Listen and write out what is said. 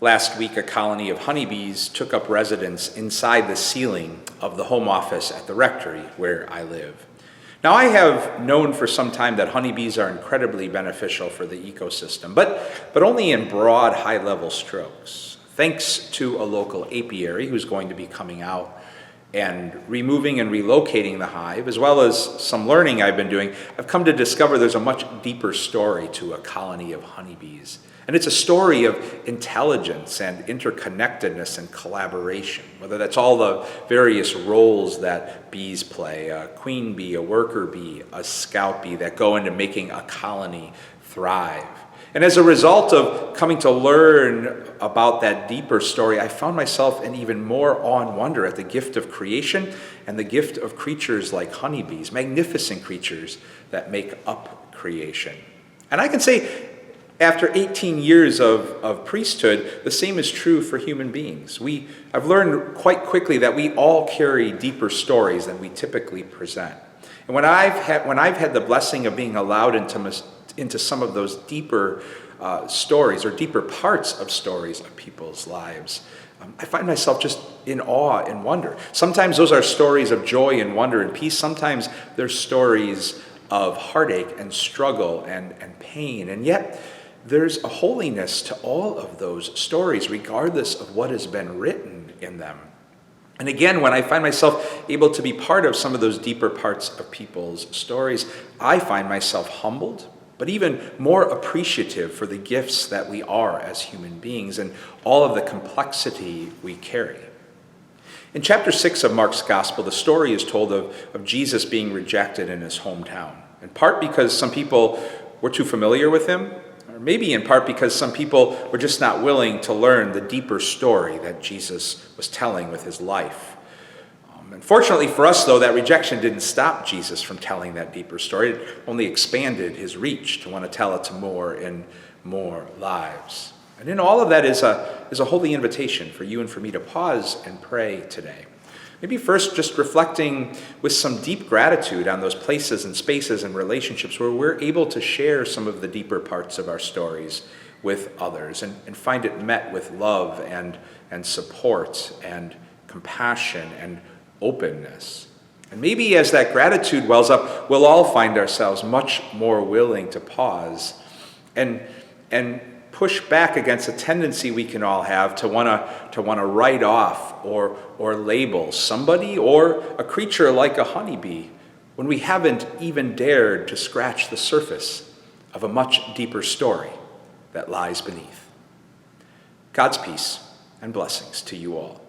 Last week, a colony of honeybees took up residence inside the ceiling of the home office at the rectory where I live. Now, I have known for some time that honeybees are incredibly beneficial for the ecosystem, but only in broad, high-level strokes. Thanks to a local apiary who's going to be coming out and removing and relocating the hive, as well as some learning I've been doing, I've come to discover there's a much deeper story to a colony of honeybees. And it's a story of intelligence and interconnectedness and collaboration, whether that's all the various roles that bees play, a queen bee, a worker bee, a scout bee, that go into making a colony thrive. And as a result of coming to learn about that deeper story, I found myself in even more awe and wonder at the gift of creation and the gift of creatures like honeybees, magnificent creatures that make up creation. And I can say, after 18 years of priesthood, the same is true for human beings. I've learned quite quickly that we all carry deeper stories than we typically present. And when I've had the blessing of being allowed into some of those deeper stories or deeper parts of stories of people's lives, I find myself just in awe and wonder. Sometimes those are stories of joy and wonder and peace. Sometimes they're stories of heartache and struggle and pain. And yet, there's a holiness to all of those stories, regardless of what has been written in them. And again, when I find myself able to be part of some of those deeper parts of people's stories, I find myself humbled, but even more appreciative for the gifts that we are as human beings and all of the complexity we carry. In chapter 6 of Mark's Gospel, the story is told of Jesus being rejected in his hometown, in part because some people were too familiar with him, or maybe in part because some people were just not willing to learn the deeper story that Jesus was telling with his life. Unfortunately for us, though, that rejection didn't stop Jesus from telling that deeper story. It only expanded his reach to want to tell it to more and more lives. And in all of that is a holy invitation for you and for me to pause and pray today. Maybe first just reflecting with some deep gratitude on those places and spaces and relationships where we're able to share some of the deeper parts of our stories with others and find it met with love and support and compassion and openness. And maybe as that gratitude wells up, we'll all find ourselves much more willing to pause and push back against a tendency we can all have to want to write off or label somebody or a creature like a honeybee when we haven't even dared to scratch the surface of a much deeper story that lies beneath. God's peace and blessings to you all.